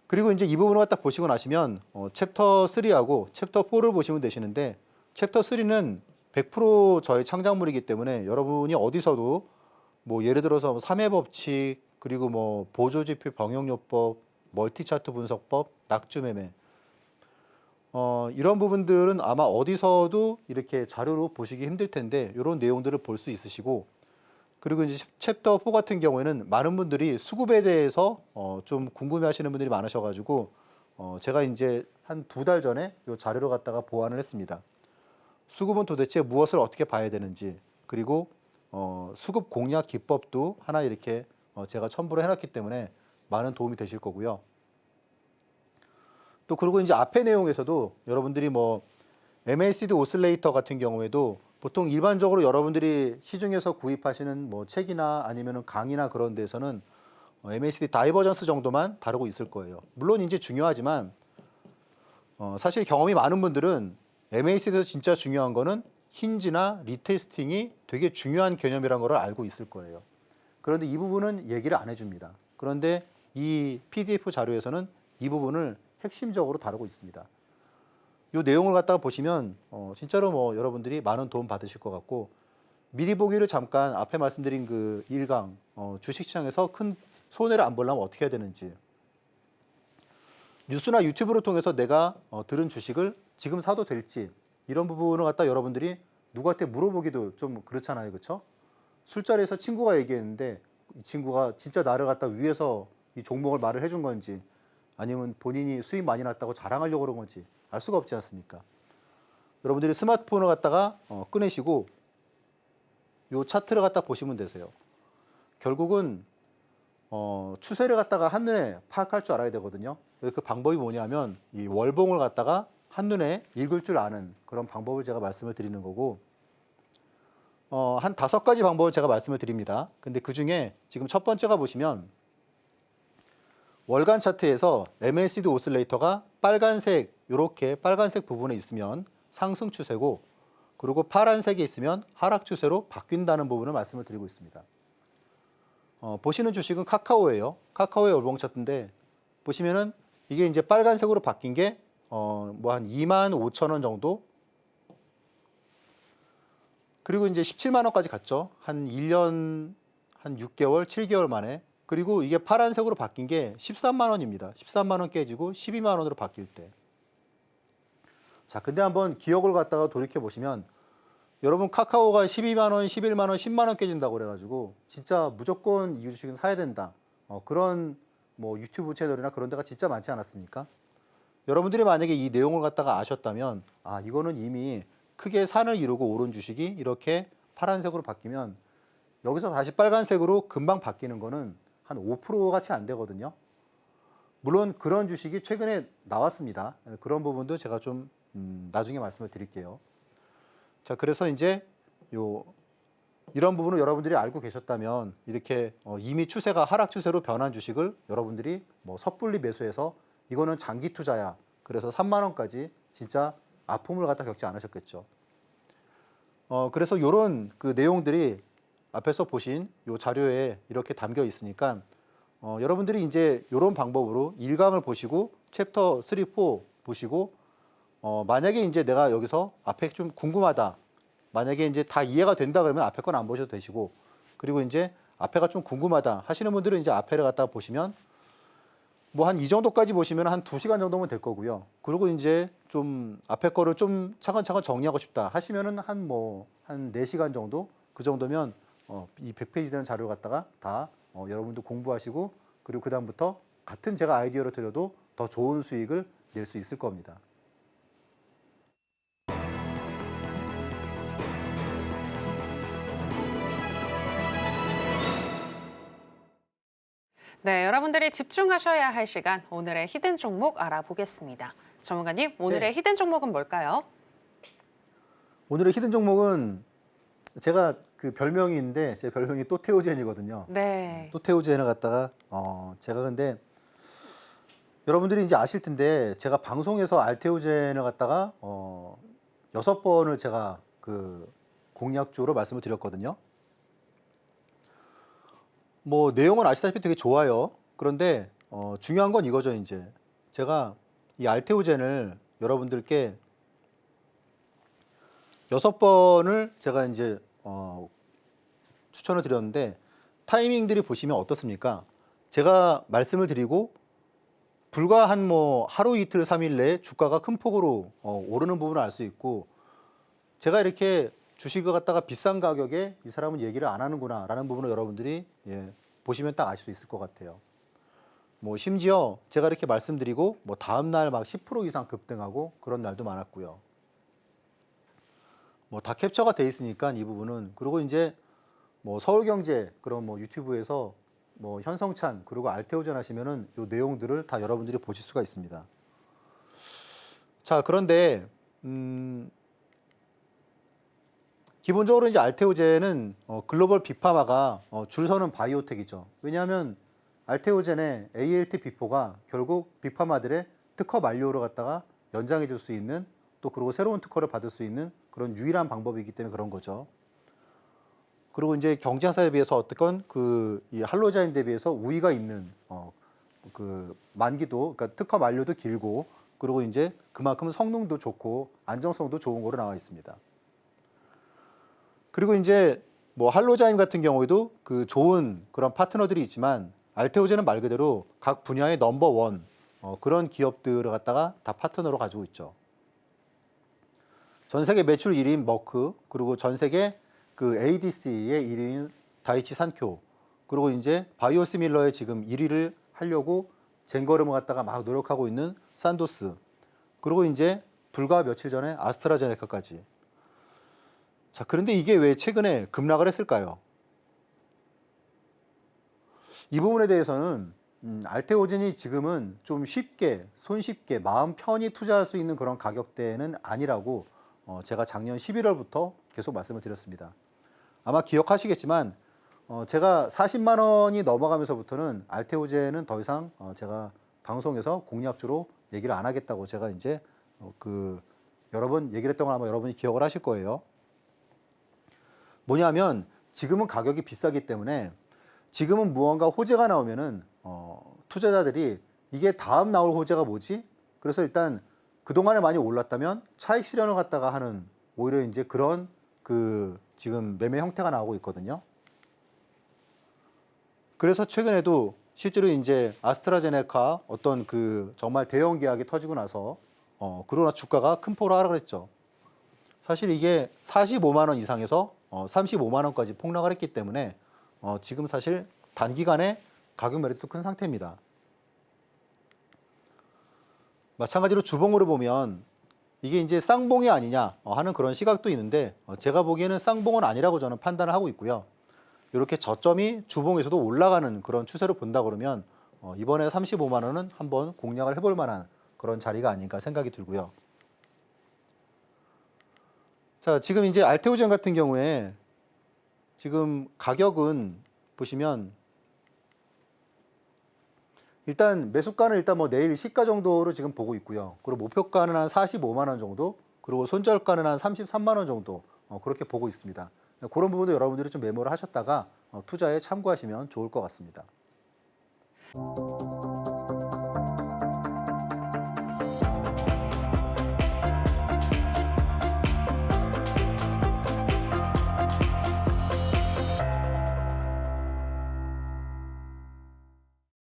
그리고 이제 이 부분을 딱 보시고 나시면 챕터 3하고 챕터 4를 보시면 되시는데 챕터 3는 100% 저의 창작물이기 때문에 여러분이 어디서도 뭐 예를 들어서 3회 법칙 그리고 뭐 보조지표 병역요법 멀티차트 분석법 낙주매매 이런 부분들은 아마 어디서도 이렇게 자료로 보시기 힘들 텐데 이런 내용들을 볼 수 있으시고, 그리고 이제 챕터 4 같은 경우에는 많은 분들이 수급에 대해서 좀 궁금해하시는 분들이 많으셔가지고 제가 이제 한 2달 전에 이 자료를 갖다가 보완을 했습니다. 수급은 도대체 무엇을 어떻게 봐야 되는지, 그리고 수급 공략 기법도 하나 이렇게 제가 첨부를 해놨기 때문에 많은 도움이 되실 거고요. 또 그리고 이제 앞에 내용에서도 여러분들이 뭐 MACD 오슬레이터 같은 경우에도 보통 일반적으로 여러분들이 시중에서 구입하시는 뭐 책이나 아니면은 강의나 그런 데서는 MACD 다이버전스 정도만 다루고 있을 거예요. 물론 이제 중요하지만 사실 경험이 많은 분들은 MACD에서 진짜 중요한 거는 힌지나 리테스팅이 되게 중요한 개념이라는 걸 알고 있을 거예요. 그런데 이 부분은 얘기를 안 해줍니다. 그런데 이 PDF 자료에서는 이 부분을 핵심적으로 다루고 있습니다. 이 내용을 갖다가 보시면 진짜로 뭐 여러분들이 많은 도움 받으실 것 같고, 미리 보기를 잠깐 앞에 말씀드린 그 1강 주식시장에서 큰 손해를 안 보려면 어떻게 해야 되는지, 뉴스나 유튜브를 통해서 내가 들은 주식을 지금 사도 될지, 이런 부분을 갖다 여러분들이 누구한테 물어보기도 좀 그렇잖아요, 그렇죠? 술자리에서 친구가 얘기했는데 이 친구가 진짜 나를 갖다 위해서 이 종목을 말을 해준 건지, 아니면 본인이 수익 많이 났다고 자랑하려고 그런 건지 알 수가 없지 않습니까? 여러분들이 스마트폰을 갖다가 꺼내시고 요 차트를 갖다 보시면 되세요. 결국은 추세를 갖다가 한눈에 파악할 줄 알아야 되거든요. 그 방법이 뭐냐면 이 월봉을 갖다가 한눈에 읽을 줄 아는 그런 방법을 제가 말씀을 드리는 거고, 한 5가지 방법을 제가 말씀을 드립니다. 근데 그 중에 지금 첫 번째가 보시면 월간 차트에서 MACD 오슬레이터가 빨간색, 이렇게 빨간색 부분에 있으면 상승 추세고, 그리고 파란색이 있으면 하락 추세로 바뀐다는 부분을 말씀을 드리고 있습니다. 보시는 주식은 카카오예요. 카카오의 월봉 차트인데 보시면은 이게 이제 빨간색으로 바뀐 게 뭐 한 25,000원 정도, 그리고 이제 17만 원까지 갔죠. 한 1년 한 6개월, 7개월 만에. 그리고 이게 파란색으로 바뀐 게 13만 원입니다. 13만 원 깨지고 12만 원으로 바뀔 때. 자, 근데 한번 기억을 갖다가 돌이켜 보시면 여러분 카카오가 12만 원, 11만 원, 10만 원 깨진다고 그래가지고 진짜 무조건 이 주식은 사야 된다. 그런 뭐 유튜브 채널이나 그런 데가 진짜 많지 않았습니까? 여러분들이 만약에 이 내용을 갖다가 아셨다면, 아, 이거는 이미 크게 산을 이루고 오른 주식이 이렇게 파란색으로 바뀌면 여기서 다시 빨간색으로 금방 바뀌는 거는 한 5% 같이 안 되거든요. 물론 그런 주식이 최근에 나왔습니다. 그런 부분도 제가 좀 나중에 말씀을 드릴게요. 자, 그래서 이제 이런 부분을 여러분들이 알고 계셨다면 이렇게 이미 추세가 하락 추세로 변한 주식을 여러분들이 뭐 섣불리 매수해서 이거는 장기 투자야, 그래서 3만 원까지 진짜 아픔을 갖다 겪지 않으셨겠죠. 그래서 이런 그 내용들이 앞에서 보신 이 자료에 이렇게 담겨 있으니까 여러분들이 이제 이런 방법으로 1강을 보시고 챕터 3, 4 보시고 만약에 이제 내가 여기서 앞에 좀 궁금하다, 만약에 이제 다 이해가 된다 그러면 앞에 건 안 보셔도 되시고, 그리고 이제 앞에가 좀 궁금하다 하시는 분들은 이제 앞에를 갖다 보시면 뭐 한 이 정도까지 보시면 한 2시간 정도면 될 거고요. 그리고 이제 좀 앞에 거를 좀 차근차근 정리하고 싶다 하시면은 한 4시간 정도, 그 정도면 이 100페이지 되는 자료를 갖다가 다 여러분도 공부하시고, 그리고 그 다음부터 같은 제가 아이디어를 드려도 더 좋은 수익을 낼 수 있을 겁니다. 네, 여러분들이 집중하셔야 할 시간, 오늘의 히든 종목 알아보겠습니다. 전문가님, 오늘의 네. 히든 종목은 뭘까요? 오늘의 히든 종목은 제가 그 별명이 있는데 제 별명이 또테오젠이거든요. 네. 또테오젠을 갖다가 제가 근데 여러분들이 이제 아실 텐데 제가 방송에서 알테오젠을 갖다가 6번을 제가 그 공략적으로 말씀을 드렸거든요. 뭐 내용은 아시다시피 되게 좋아요. 그런데 중요한 건 이거죠. 이제 제가 이 알테오젠을 여러분들께 6번을 제가 이제 추천을 드렸는데 타이밍들이 보시면 어떻습니까? 제가 말씀을 드리고 불과 한 뭐 하루 이틀 3일 내에 주가가 큰 폭으로 오르는 부분을 알 수 있고, 제가 이렇게 주식을 갖다가 비싼 가격에 이 사람은 얘기를 안 하는구나라는 부분을 여러분들이 보시면 딱 알 수 있을 것 같아요. 뭐 심지어 제가 이렇게 말씀드리고 뭐 다음 날 막 10% 이상 급등하고 그런 날도 많았고요. 뭐 다 캡처가 돼 있으니까 이 부분은. 그리고 이제 뭐 서울경제 그런 뭐 유튜브에서 뭐 현성찬 그리고 알테오전 하시면은 요 내용들을 다 여러분들이 보실 수가 있습니다. 자, 그런데 기본적으로 이제 알테오젠은 글로벌 빅파마가 줄 서는 바이오텍이죠. 왜냐하면 알테오젠의 ALT-B4가 결국 빅파마들의 특허 만료로 갖다가 연장해 줄 수 있는, 또 그리고 새로운 특허를 받을 수 있는 그런 유일한 방법이기 때문에 그런 거죠. 그리고 이제 경쟁사에 비해서 어떻건 이 할로자인 대비해서 우위가 있는 그 만기도, 그러니까 특허 만료도 길고, 그리고 이제 그만큼 성능도 좋고 안정성도 좋은 거로 나와 있습니다. 그리고 이제 뭐 할로자인 같은 경우에도 그 좋은 그런 파트너들이 있지만, 알테오젠은 말 그대로 각 분야의 넘버원 그런 기업들을 갖다가 다 파트너로 가지고 있죠. 전 세계 매출 1위인 머크, 그리고 전 세계 그 ADC의 1위인 다이치 산쿄, 그리고 이제 바이오시밀러의 지금 1위를 하려고 쟁걸음을 갖다가 막 노력하고 있는 산도스, 그리고 이제 불과 며칠 전에 아스트라제네카까지. 자, 그런데 이게 왜 최근에 급락을 했을까요? 이 부분에 대해서는 알테오젠이 지금은 좀 쉽게, 손쉽게 마음 편히 투자할 수 있는 그런 가격대는 아니라고 제가 작년 11월부터 계속 말씀을 드렸습니다. 아마 기억하시겠지만 제가 40만 원이 넘어가면서부터는 알테오젠은 더 이상 제가 방송에서 공략주로 얘기를 안 하겠다고 제가 이제 여러 번 얘기를 했던 걸 아마 여러분이 기억을 하실 거예요. 뭐냐면 지금은 가격이 비싸기 때문에, 지금은 무언가 호재가 나오면은 투자자들이 이게 다음 나올 호재가 뭐지? 그래서 일단 그동안에 많이 올랐다면 차익 실현을 갖다가 하는, 오히려 이제 그런 지금 매매 형태가 나오고 있거든요. 그래서 최근에도 실제로 이제 아스트라제네카 어떤 정말 대형 계약이 터지고 나서 그러나 주가가 큰 폭으로 하락을 했죠. 사실 이게 45만 원 이상에서 35만 원까지 폭락을 했기 때문에 지금 사실 단기간에 가격 매력도 큰 상태입니다. 마찬가지로 주봉으로 보면 이게 이제 쌍봉이 아니냐 하는 그런 시각도 있는데, 제가 보기에는 쌍봉은 아니라고 저는 판단을 하고 있고요. 이렇게 저점이 주봉에서도 올라가는 그런 추세로 본다 그러면 이번에 35만 원은 한번 공략을 해볼 만한 그런 자리가 아닌가 생각이 들고요. 자, 지금 이제 알테오젠 같은 경우에 지금 가격은 보시면 일단 매수가는 일단 뭐 내일 시가 정도로 지금 보고 있고요. 그리고 목표가는 한 45만 원 정도, 그리고 손절가는 한 33만 원 정도 그렇게 보고 있습니다. 그런 부분도 여러분들이 좀 메모를 하셨다가 투자에 참고하시면 좋을 것 같습니다.